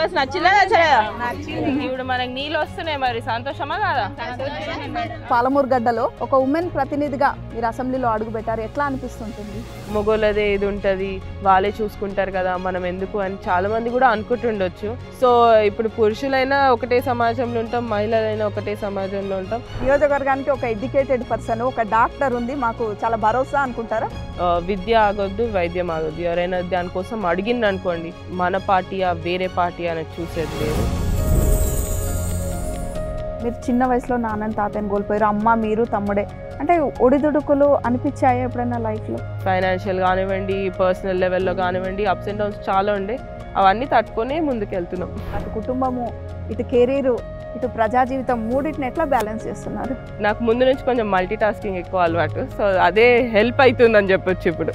Bus నచ్చిలా నచ్చలేదా? ఇప్పుడు మనకి నీళ్ళు వస్తున్నాయి, మరి సంతోషమా కాదా? పాలమూరు గడ్డలో ఒక ఉమెన్ ప్రతినిధిగా మీరు అసెంబ్లీలో అడుగు పెట్టారు, ఎట్లా అనిపిస్తుంటుంది? మొగోళ్ళదే ఇది ఉంటుంది, వాళ్ళే చూసుకుంటారు కదా, మనం ఎందుకు అని చాలా మంది కూడా అనుకుంటుండొచ్చు. సో ఇప్పుడు పురుషులైనా ఒకటే సమాజంలో ఉంటాం, మహిళలైనా ఒకటే సమాజంలో ఉంటాం. నియోజకవర్గానికి ఒక ఎడ్యుకేటెడ్ పర్సన్, ఒక డాక్టర్ ఉంది, మాకు చాలా భరోసా అనుకుంటారా? విద్య ఆగొద్దు, వైద్యం ఆగొద్దు. ఎవరైనా దానికోసం అడిగింది అనుకోండి, మన పార్టీయా వేరే పార్టీ అనేది చూసేది లేదు. మీరు చిన్న వయసులో నాన్నని తాతని కోల్పోయారు, అమ్మ మీరు తమ్ముడే, అంటే ఒడిదుడుకులు అనిపించాయా ఎప్పుడైనా లైఫ్లో? ఫైనాన్షియల్ కానివ్వండి, పర్సనల్ లెవెల్లో కానివ్వండి, అప్స్ అండ్ డౌన్స్ చాలా ఉండే. అవన్నీ తట్టుకొని ముందుకెళ్తున్నాం. అటు కుటుంబము, ఇటు కెరీరు, ఇటు ప్రజా జీవితం, మూడింటిని ఎట్లా బ్యాలెన్స్ చేస్తున్నారు? నాకు ముందు నుంచి కొంచెం మల్టీ టాస్కింగ్ ఎక్కువ అలవాటు, సో అదే హెల్ప్ అవుతుందని చెప్పొచ్చు ఇప్పుడు.